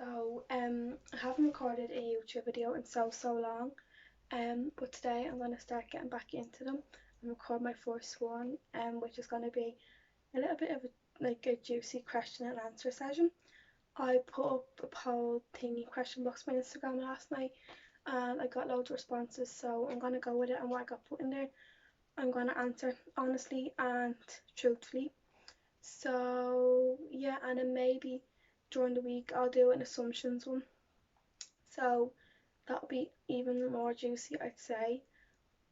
I haven't recorded a YouTube video in so long. But today I'm gonna start getting back into them and record my first one, which is gonna be a little bit of a juicy question and answer session. I put up a poll thingy question box on my Instagram last night and I got loads of responses, so I'm gonna go with it, and what I got put in there I'm gonna answer honestly and truthfully. So yeah, and then maybe during the week I'll do an assumptions one. So that'll be even more juicy, I'd say.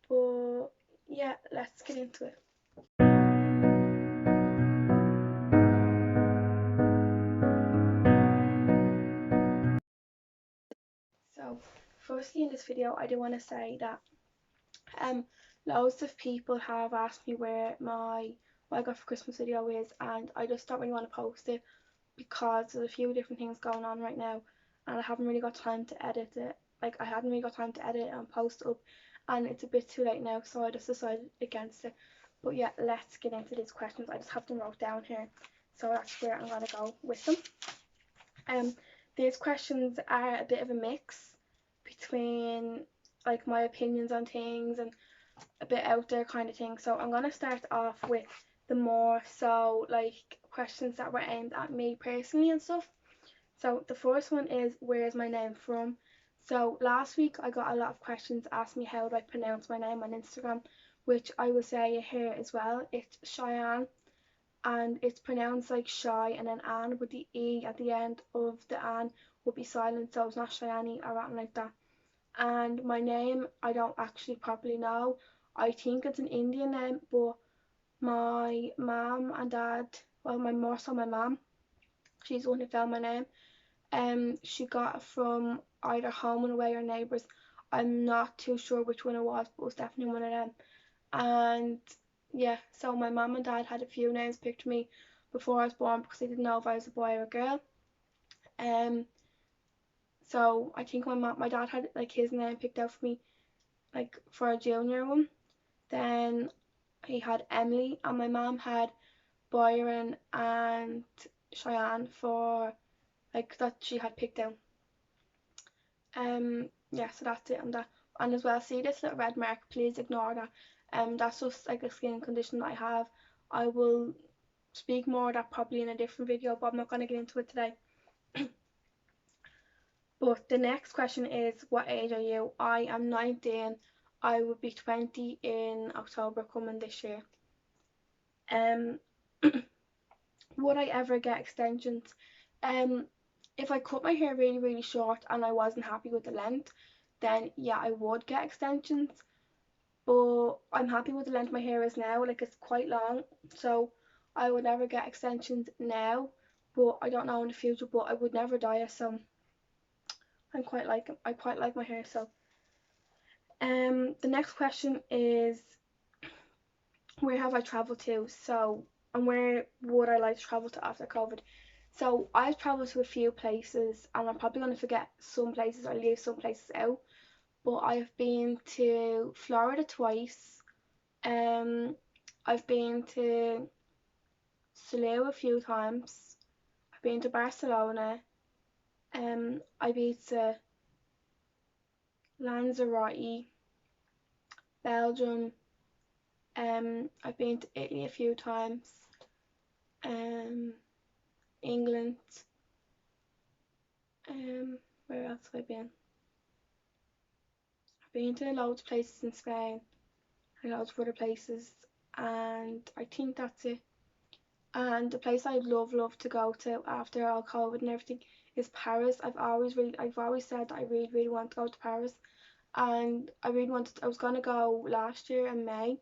But yeah, let's get into it. So firstly, in this video I do want to say that um loads of people have asked me where my what I got for Christmas video is, and I just don't really want to post it because there's a few different things going on right now and I haven't really got time to edit it. I hadn't really got time to edit it and post it up, and it's a bit too late now, so I just decided against it. But yeah, let's get into these questions. I just have them wrote down here, so that's where I'm gonna go with them. Um, these questions are a bit of a mix between like my opinions on things and a bit out there kind of thing. So I'm gonna start off with the more so like questions that were aimed at me personally and stuff. So the first one is, where's my name from? So last week I got a lot of questions asking me how do I pronounce my name on Instagram, which I will say here as well. It's Cheyenne, and it's pronounced like shy and then Anne, with the E at the end of the Anne would be silent, so it's not Cheyenne or anything like that. And my name I don't actually properly know. I think it's an Indian name, but my mom and dad, well, more so my mom, she's the one who found my name. She got it from either Home and Away or Neighbours. I'm not too sure which one it was, but it was definitely one of them. And yeah, so my mom and dad had a few names picked for me before I was born because they didn't know if I was a boy or a girl. Um, so I think my dad had like his name picked out for me like for a junior one. Then he had Emily, and my mom had Byron and Cheyenne for like that she had picked out. Yeah, so that's it on that. And as well, see this little red mark, please ignore that. That's just like a skin condition that I have. I will speak more of that probably in a different video, but I'm not going to get into it today. But the next question is, what age are you? I am 19. I will be 20 in October coming this year. Um, would I ever get extensions? Um, if I cut my hair really short and I wasn't happy with the length, then yeah, I would get extensions. But I'm happy with the length my hair is now, like it's quite long, so I would never get extensions now. But I don't know in the future, but I would never dye it, so I quite like my hair. So the next question is, where have I travelled to? So, and where would I like to travel to after COVID? So I've travelled to a few places, and I'm probably going to forget some places or leave some places out. But I've been to Florida twice. Um, I've been to Salou a few times. I've been to Barcelona. I've been to Lanzarote, Belgium. I've been to Italy a few times. England. Where else have I been? I've been to loads of places in Spain and loads of other places, and I think that's it. And the place I'd love to go to after all COVID and everything is Paris. I've always said that I really want to go to Paris, and I was gonna go last year in May,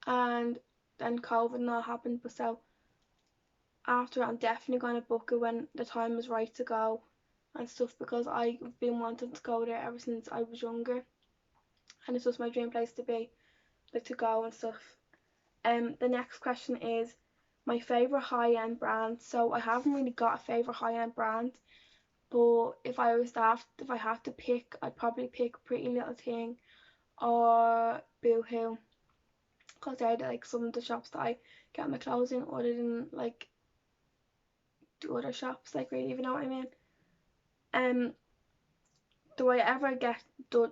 and then COVID and all happened. But so after, I'm definitely gonna book it when the time is right to go and stuff, because I've been wanting to go there ever since I was younger, and it's just my dream place to be, like to go and stuff. The next question is my favorite high-end brand. So I haven't really got a favorite high-end brand, but if I had to pick, I'd probably pick Pretty Little Thing or Boohoo, because they're like some of the shops that I get my clothes in, other than like the other shops, like really, if you know what I mean. Um, do I ever get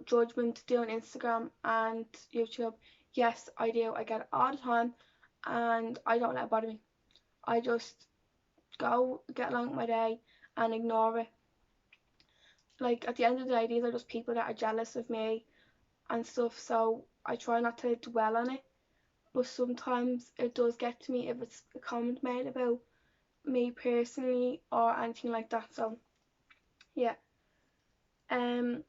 judgment doing Instagram and YouTube? Yes, I do. I get it all the time, and I don't let it bother me. I just go get along with my day and ignore it. Like at the end of the day, these are just people that are jealous of me and stuff, so I try not to dwell on it. But sometimes it does get to me if it's a comment made about me personally or anything like that. So yeah. Um,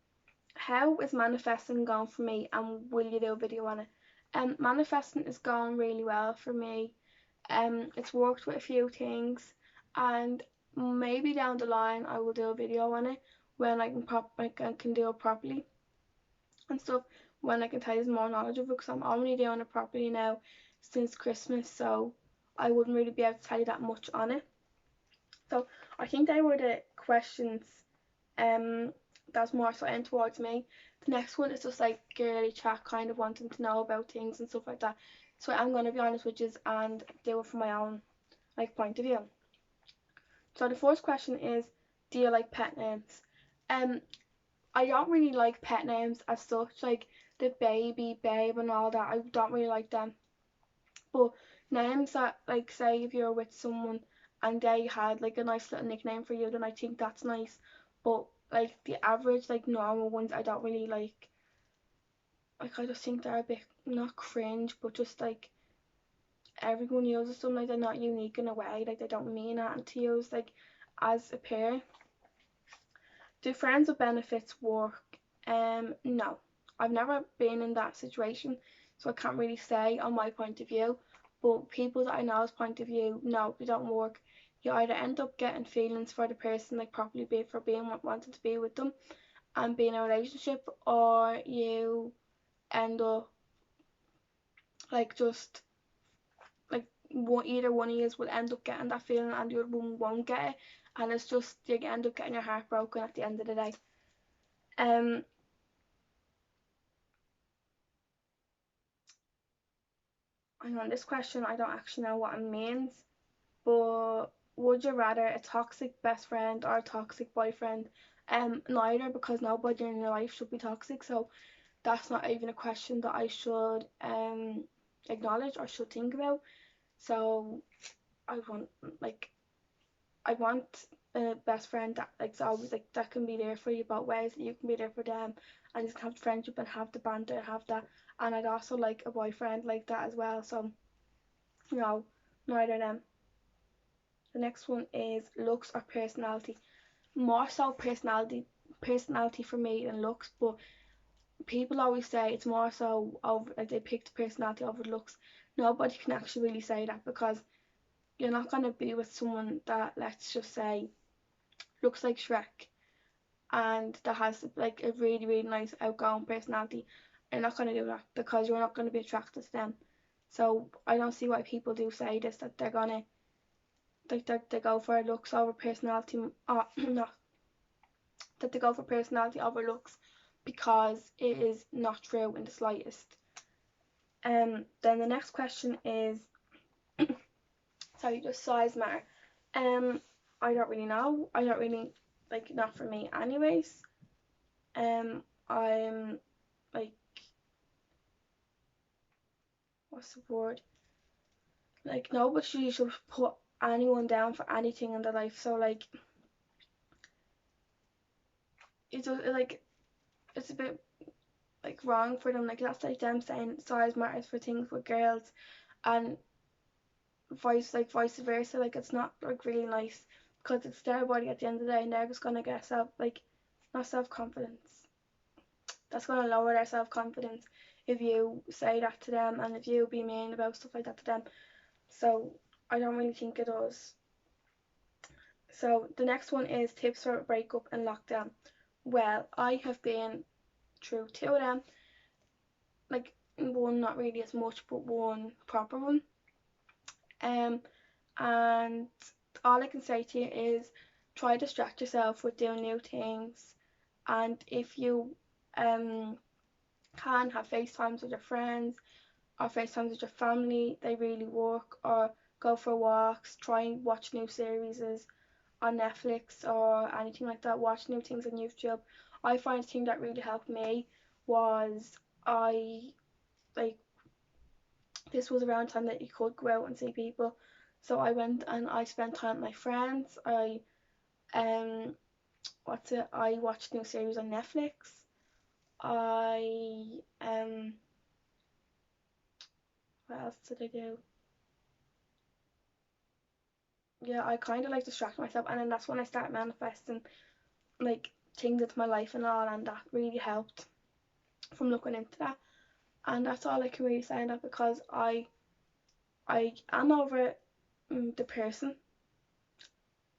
how is manifesting going for me, and will you do a video on it? Manifesting is going really well for me. It's worked with a few things, and maybe down the line I will do a video on it when I can do it properly and stuff. When I can tell you more knowledge of it, because I'm only doing it properly now since Christmas, so I wouldn't really be able to tell you that much on it. So I think they were the questions that's more so in towards me. The next one is just like girly chat, kind of wanting to know about things and stuff like that. So I'm gonna be honest with you and do it from my own like point of view. So the first question is, do you like pet names? Um, I don't really like pet names as such, like the baby, babe, and all that. I don't really like them. But names that, like, say if you're with someone and they had like a nice little nickname for you, then I think that's nice. But like the average, like normal ones, I don't really like. Like I just think they're a bit not cringe, but just like everyone uses them, like they're not unique in a way, like they don't mean anything to use, like as a pair. Do friends with benefits work? No. I've never been in that situation, so I can't really say on my point of view. But people that I know's point of view, no, they don't work. You either end up getting feelings for the person, like properly be for being wanting to be with them and be in a relationship, or you end up like just like either one of you will end up getting that feeling and the other one won't get it, and it's just you end up getting your heart broken at the end of the day. Um, Hang on, this question I don't actually know what it means, but would you rather a toxic best friend or a toxic boyfriend? Neither, because nobody in your life should be toxic, so that's not even a question that I should acknowledge or should think about. So I want like I want a best friend that like's always like that can be there for you both ways, that you can be there for them and just have the friendship and have the banter, have that. And I'd also like a boyfriend like that as well. So no, neither of them. The next one is looks or personality. More so personality for me than looks, but people always say it's more so over like they picked personality over looks. Nobody can actually really say that, because you're not gonna be with someone that, let's just say, looks like Shrek and that has like a really really nice outgoing personality. You're not gonna do that because you're not gonna be attracted to them. So I don't see why people do say this, that they're gonna like that they go for looks over personality, not that they go for personality over looks, because it is not true in the slightest. Then the next question is, sorry, does size matter? Um, I don't really know. I don't really like, not for me, anyways. I'm like, what's the word? Like nobody should put anyone down for anything in their life. So like, it's like it's a bit like wrong for them. Like that's like them saying size matters for things with girls, and vice versa. Like it's not like really nice, because it's their body at the end of the day, and they're just gonna get not self confidence. That's gonna lower their self confidence if you say that to them, and if you be mean about stuff like that to them. So I don't really think it does. So the next one is tips for a breakup and lockdown. Well, I have been through two of them. Like one not really as much, but one proper one. Um, and all I can say to you is try to distract yourself with doing new things. And if you can have FaceTimes with your friends or FaceTimes with your family, they really work. Or go for walks, try and watch new series, on Netflix or anything like that, watch new things on YouTube. I find the thing that really helped me was I like this was around time that you could go out and see people. So I went and I spent time with my friends. Um I watched new series on Netflix. I what else did I do? Yeah, I kind of like distract myself, and then that's when I start manifesting like things into my life and all, and that really helped from looking into that. And that's all I can really say on that, because I am over the person,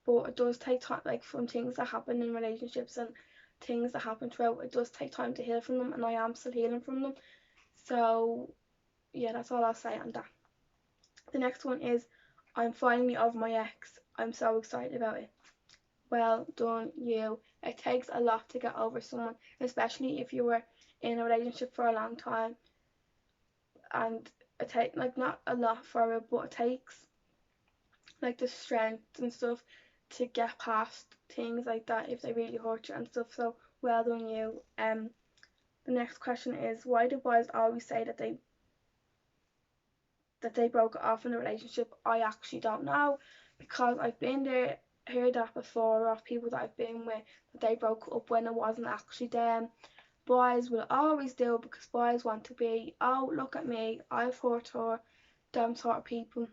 but it does take time, like from things that happen in relationships and things that happen throughout. It does take time to heal from them, and I am still healing from them. So yeah, that's all I'll say on that. The next one is, I'm finally over my ex. I'm so excited about it. Well done, you. It takes a lot to get over someone, especially if you were in a relationship for a long time. And it takes, like, not a lot for it, but it takes like the strength and stuff to get past things like that if they really hurt you and stuff. So well done, you. The next question is, why do boys always say that they broke off in a relationship? I actually don't know, because I've been there, heard that before, of people that I've been with, that they broke up when it wasn't actually them. Boys will always do it because boys want to be, oh, look at me, I've hurt her, them sort of people.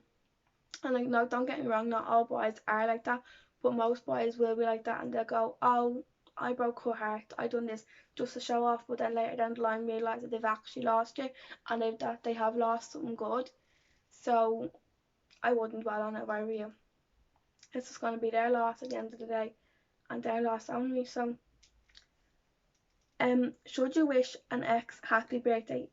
And like, no, don't get me wrong, not all boys are like that, but most boys will be like that, and they'll go, oh, I broke her heart, I done this just to show off, but then later down the line realise that they've actually lost you, and that they have lost something good. So I wouldn't dwell on it if I were you. It's just going to be their loss at the end of the day, and their loss only. So should you wish an ex happy birthday?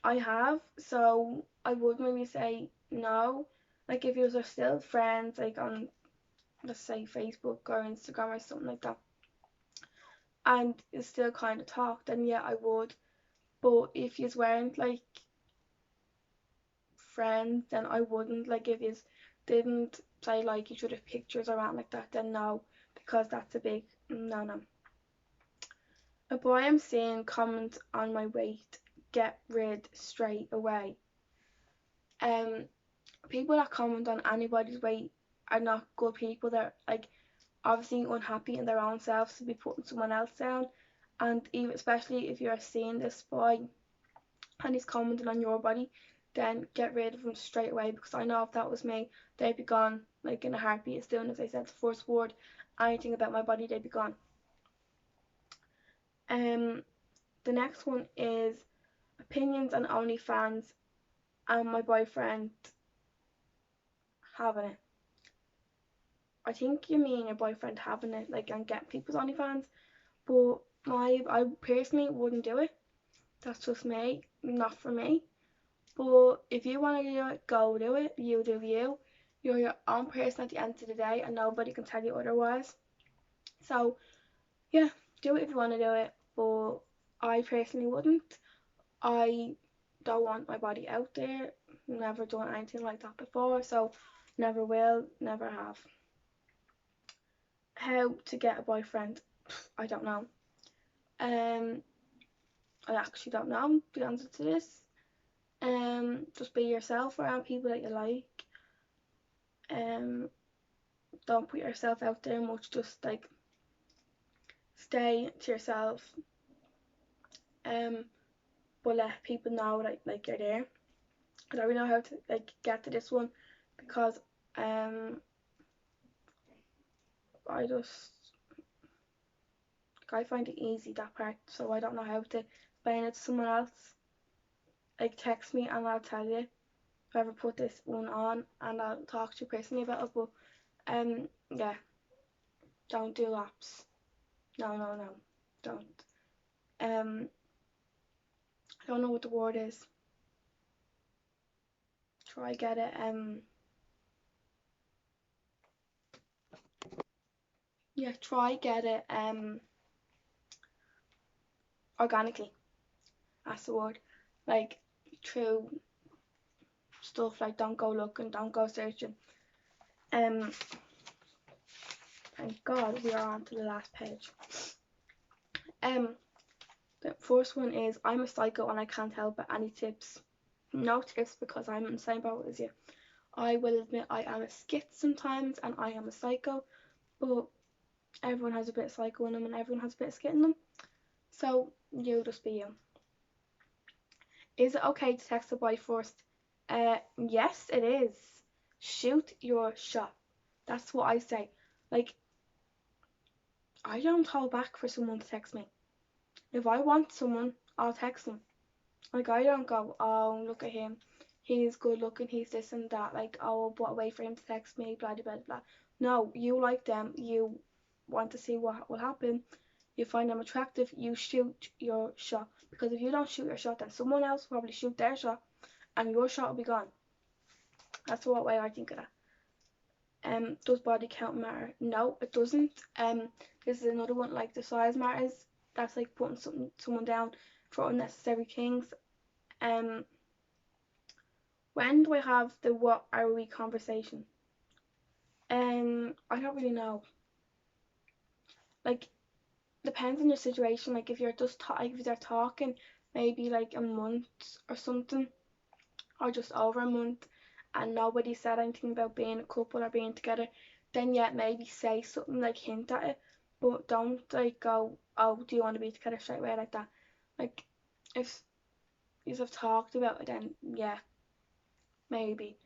I have, so I would maybe say no. Like, if you are still friends, like on, let's say, Facebook or Instagram or something like that, and you still kind of talk, then yeah, I would. But if you weren't like friends, then I wouldn't. Like, if you didn't play like each other's pictures around like that, then no, because that's a big no no. A boy I'm seeing comment on my weight, get rid straight away. Um, People that comment on anybody's weight are not good people. They're like obviously unhappy in their own selves to be putting someone else down, and even especially if you're seeing this boy and he's commenting on your body, then get rid of him straight away, because I know if that was me, they'd be gone like in a heartbeat. As soon as I said the first word, anything about my body, they'd be gone. The next one is opinions on OnlyFans and my boyfriend having it. I think you mean your boyfriend having it, like, and getting people's OnlyFans, but I personally wouldn't do it. That's just me, not for me. But if you want to do it, go do it. You do you. You're your own person at the end of the day, and nobody can tell you otherwise. So yeah, do it if you want to do it. But I personally wouldn't. I don't want my body out there. Never done anything like that before, so never will, never have. How to get a boyfriend? I don't know. Um, I actually don't know the answer to this. Just be yourself around people that you like. Don't put yourself out there much. Just like stay to yourself. But let people know that like you're there. I don't really know how to like get to this one, because I just I find it easy, that part, so I don't know how to explain it to someone else. Like, text me and I'll tell you, whoever put this one on, and I'll talk to you personally about it. But yeah, don't do apps. No, no, no, don't. I don't know what the word is. Try get it. Yeah, try get it. Organically. That's the word. Like, through stuff like, don't go looking, don't go searching. thank God we are on to the last page. The first one is, I'm a psycho and I can't help it. Any tips? No tips, because I'm in the same boat as you. I will admit I am a skit sometimes and I am a psycho, but everyone has a bit of psycho in them and everyone has a bit of skit in them. So you just be you. Is it okay to text a boy first? Yes, it is. Shoot your shot. That's what I say. Like, I don't hold back for someone to text me. If I want someone, I'll text them. Like, I don't go, oh, look at him. He's good looking, he's this and that. Like, oh, but wait for him to text me, blah, blah, blah, blah. No, you like them, you want to see what will happen. You find them attractive, you shoot your shot. Because if you don't shoot your shot, then someone else will probably shoot their shot and your shot will be gone. That's what way I think of that. Does body count matter? No, it doesn't. This is another one, like the size matters. That's like putting someone down for unnecessary things. When do I have the what are we conversation? I don't really know. Like, depends on your situation. Like, if you're just if they're talking maybe like a month or something, or just over a month, and nobody said anything about being a couple or being together, then yeah, maybe say something, like hint at it, but don't like go, oh, do you want to be together straight away like that. Like, if you have talked about it, then yeah, maybe,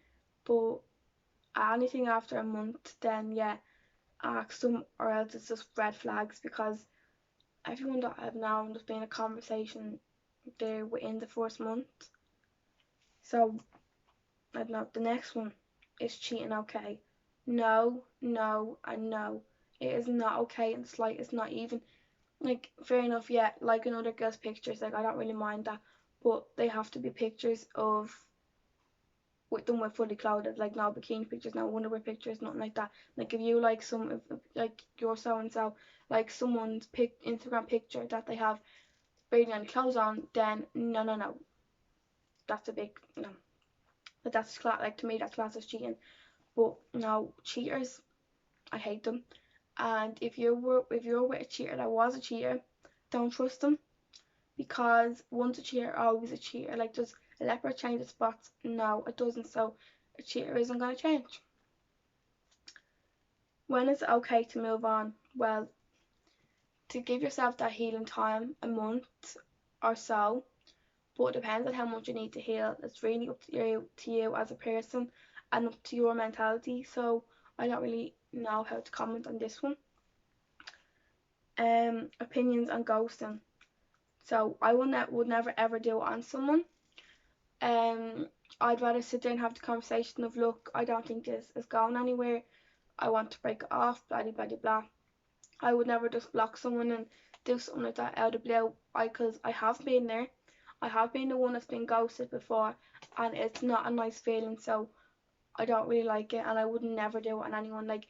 but anything after a month, then yeah, ask them, or else it's just red flags, because everyone that I've known, there's been a conversation there within the first month. So I don't know. The next one is cheating okay? No, no, and no. It is not okay in the slightest, not even. Like, fair enough, yeah, like in other girls' pictures, like I don't really mind that, but they have to be pictures of with them with fully clothed, like no bikini pictures, no underwear pictures, nothing like that. Like, if you like like you're so and so, like someone's Instagram picture that they have barely any clothes on, then no, no, no, that's a big no. But that's like, to me, that's class as cheating. But no, cheaters, I hate them. And if you're with a cheater that was a cheater, don't trust them, because once a cheater, always a cheater. Like, does a leopard change its spots? No, it doesn't. So a cheater isn't going to change. When is it okay to move on? Well, to give yourself that healing time, a month or so, but it depends on how much you need to heal. It's really up to you as a person and up to your mentality. So I don't really know how to comment on this one. Opinions on ghosting. So I would never ever do it on someone. I'd rather sit there and have the conversation of, look, I don't think this is going anywhere. I want to break it off, blah blah blah blah. I would never just block someone and do something like that out of the blue. Because I have been there. I have been the one that's been ghosted before, and it's not a nice feeling. So I don't really like it, and I would never do it on anyone. Like,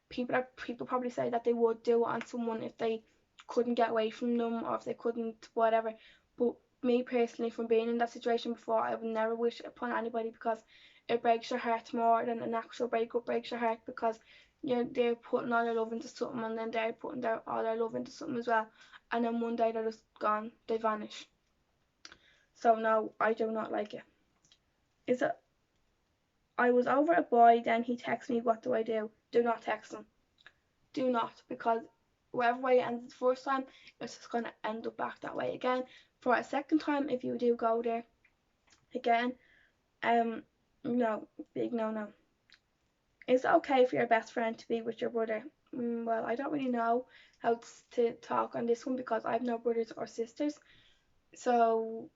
people probably say that they would do it on someone if they couldn't get away from them, or if they couldn't whatever. But me personally, from being in that situation before, I would never wish it upon anybody, because it breaks your heart more than an actual breakup breaks your heart, because they're putting all their love into something, and then they're putting all their love into something as well, and then one day they're just gone, they vanish. So no, I do not like it. Is it I was over a boy, then he texts me, what do I do? Do not text him. Do not, because wherever way it ended the first time, it's just going to end up back that way again. For a second time, if you do go there again, no, big no. Is it okay for your best friend to be with your brother? Well, I don't really know how to talk on this one, because I have no brothers or sisters. So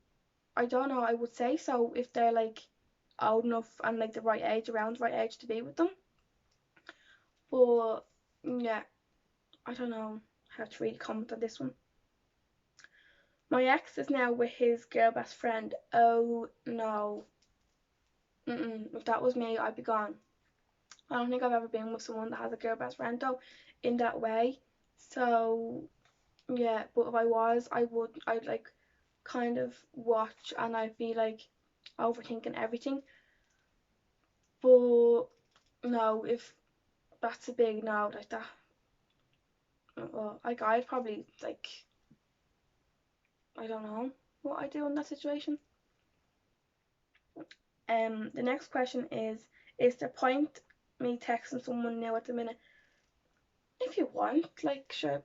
I don't know. I would say so if they're like old enough and like the right age, around the right age to be with them. But yeah, I don't know how to really comment on this one. My ex is now with his girl best friend. Oh no. If that was me, I'd be gone. I don't think I've ever been with someone that has a girl best friend though, in that way. So yeah, but if I was, I'd like kind of watch, and I'd be like overthinking everything. But no, if that's a big no like that, well, like I'd probably like, I don't know what I do in that situation. The next question is there point me texting someone new at the minute? If you want, like, sure,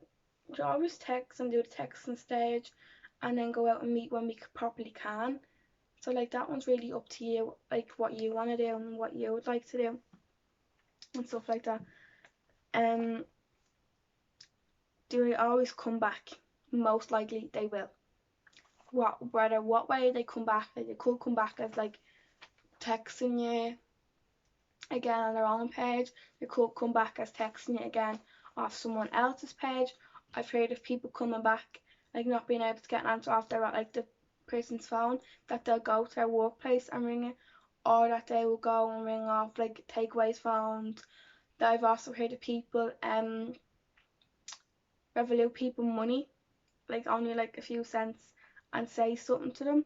you always text and do the texting stage, and then go out and meet when we properly can. So like that one's really up to you, like what you want to do and what you would like to do and stuff like that. Um, do they always come back? Most likely they will. What way they come back, like they could come back as like texting you again on their own page. They could come back as texting you again off someone else's page. I've heard of people coming back like not being able to get an answer off their like the person's phone, that they'll go to their workplace and ring it, or that they will go and ring off like takeaways phones. That I've also heard of people Revolut people money, like only like a few cents, and say something to them.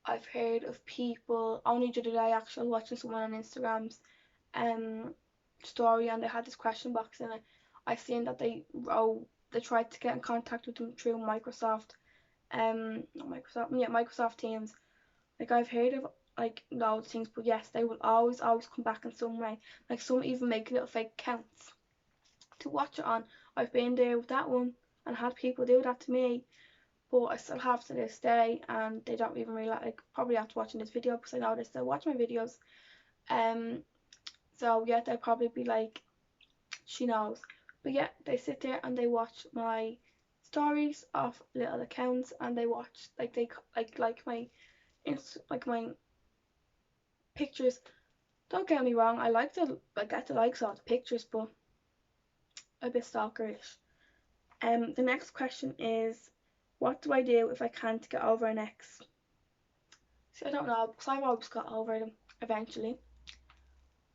I've heard of people only the other day actually watching someone on Instagram's story, and they had this question box in it. I seen that they tried to get in contact with them through Microsoft, not Microsoft, yeah, Microsoft Teams. Like I've heard of like loads of things, but yes, they will always come back in some way. Like some even make little fake accounts to watch it on. I've been there with that one and had people do that to me, but I still have to this day, and they don't even realize, like, probably after watching this video, because I know they still watch my videos. Um, so yeah, they'll probably be like, she knows. But yeah, they sit there and they watch my stories of little accounts, and they watch they like my like my pictures. Don't get me wrong, I like to like get the likes of the pictures, but a bit stalkerish. The next question is, what do I do if I can't get over an ex? See, I don't know, because I've always got over them eventually.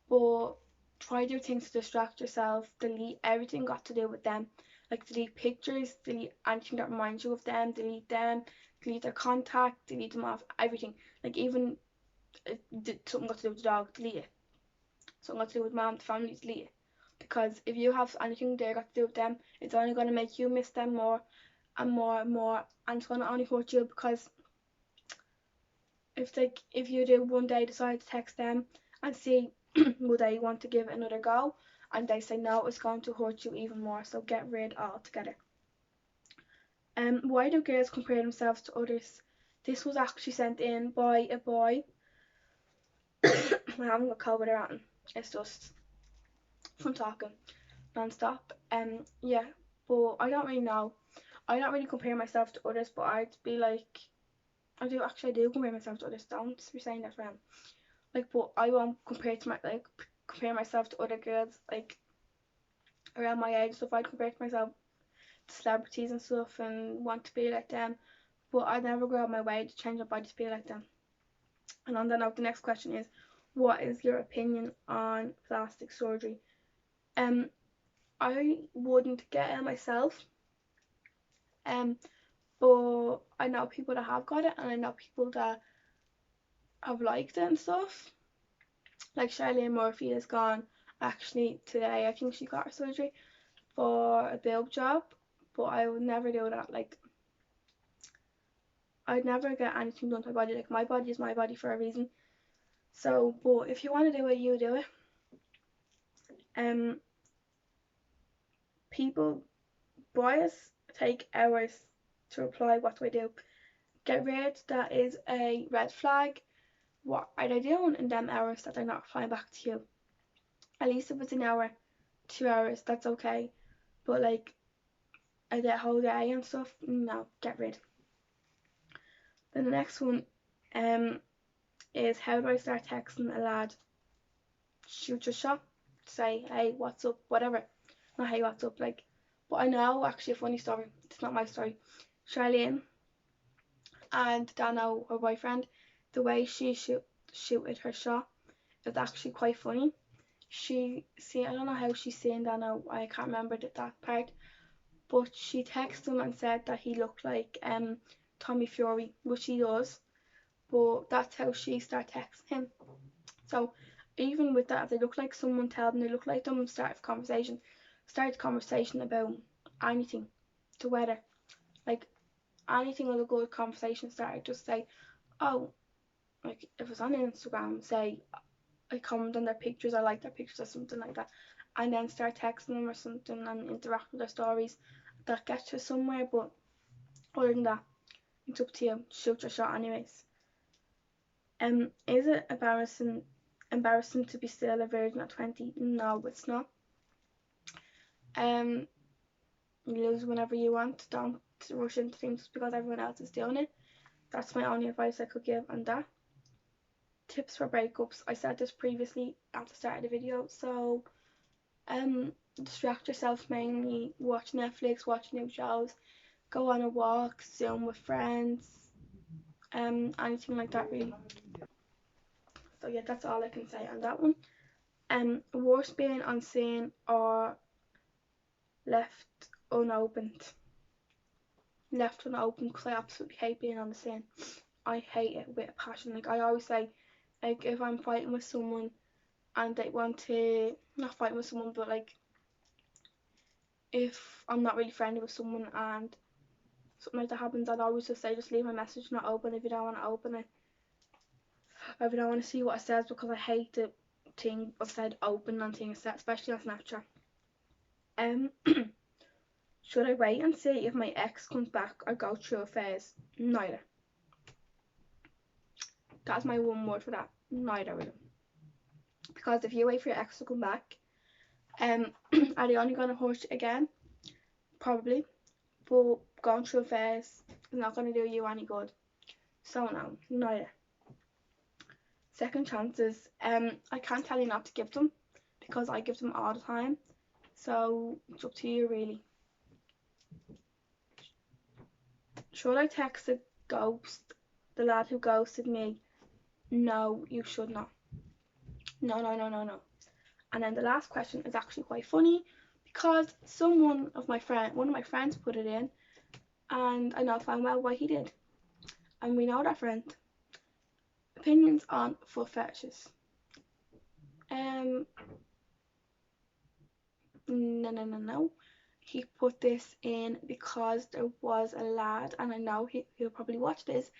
But try to do things to distract yourself. Delete everything got to do with them. Like delete pictures, delete anything that reminds you of them, delete their contact, delete them off everything. Like even something got to do with the dog, delete it. Something got to do with mom, the family, delete it. Because if you have anything there got to do with them, it's only going to make you miss them more and more and more, and it's going to only hurt you, because if you do one day decide to text them and see would they want to give it another go, and they say no, it's going to hurt you even more, so get rid altogether. Why do girls compare themselves to others? This was actually sent in by a boy. I haven't got COVID around. It's just from talking non-stop. Yeah, but I don't really know. I don't really compare myself to others, but I'd be like, I do compare myself to others. Don't be saying that, friend. Like, but I won't compare myself to other girls like around my age. So if I'd compare myself to celebrities and stuff and want to be like them, but I'd never go out my way to change my body to be like them. And on that note, the next question is, what is your opinion on plastic surgery? Um, I wouldn't get it myself. Um, but I know people that have got it, and I know people that have liked it and stuff. Like Charlene Murphy has gone actually today. I think she got her surgery for a boob job, but I would never do that. Like I'd never get anything done to my body. Like my body is my body for a reason. So, but if you want to do it, you do it. Um, people, boys take hours to reply. What do I do? Get rid. That is a red flag. What are they doing in them hours that they're not replying back to you? At least if it's an hour, 2 hours, that's okay. But like a whole day and stuff, no, get rid. Then the next one is, how do I start texting a lad? Shoot your shot. Say, hey, what's up? Whatever. Not hey, what's up? Like, but I know actually a funny story. It's not my story. Charlene and Dano, her boyfriend, the way she shooted her shot is actually quite funny. I don't know how she's saying Dano. I can't remember that part. But she texted him and said that he looked like Tommy Fury, which he does. But that's how she started texting him. So even with that, if they look like someone, tell them they look like them, start a conversation. Start a conversation about anything, the weather, like anything with a good conversation starter, just say, oh, like if it's on Instagram, say I comment on their pictures, I like their pictures or something like that, and then start texting them or something and interact with their stories. That gets you somewhere, but other than that, it's up to you. Shoot your shot anyways. Is it embarrassing to be still a virgin at 20? No, it's not. You lose whenever you want. Don't rush into things just because everyone else is doing it. That's my only advice I could give on that. Tips for breakups. I said this previously at the start of the video. So, distract yourself mainly. Watch Netflix, watch new shows, go on a walk, Zoom with friends, anything like that really. So yeah, that's all I can say on that one. Worst being unseen or left unopened. Left unopened because I absolutely hate being on the scene. I hate it with a passion. Like I always say, like if I'm fighting with someone and they want to, not fighting with someone, but like if I'm not really friendly with someone and something like that happens, I'd always just say, just leave my message not open if you don't want to open it. Or if you don't want to see what it says, because I hate the thing of said open on things, especially on Snapchat. Should I wait and see if my ex comes back or go through a phase? Neither. That's my one word for that. Neither of them. Because if you wait for your ex to come back, are they only going to hurt you again? Probably. But going through a phase is not going to do you any good. So no, neither. Second chances, I can't tell you not to give them because I give them all the time. So it's up to you really. Should I text the ghost, the lad who ghosted me? No, you should not. No, no, no, no, no. And then the last question is actually quite funny because one of my friends put it in, and I now found out why he did. And we know that friend. Opinions on foot fetishes. No. He put this in because there was a lad, and I know he'll probably watch this,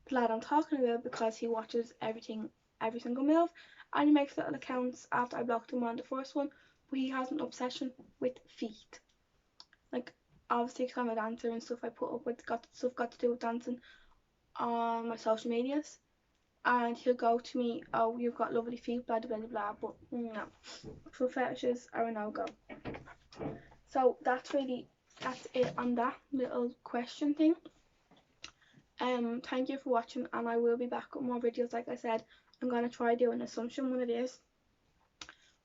the lad I'm talking about, because he watches everything, every single move, and he makes little accounts after I blocked him on the first one, but he has an obsession with feet. Like, obviously because I'm a dancer and stuff, I put up with stuff got to do with dancing on my social medias, and he'll go to me, oh, you've got lovely feet, blah blah blah blah, but no, foot fetishes are a no-go. So that's it on that little question thing. Thank you for watching, and I will be back with more videos. Like I said, I'm gonna try do an assumption one of these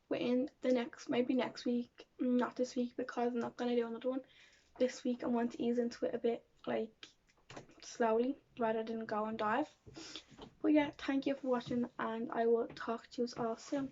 within the maybe next week, not this week because I'm not gonna do another one this week. I want to ease into it a bit, like slowly rather than go and dive. But yeah, thank you for watching, and I will talk to you all soon.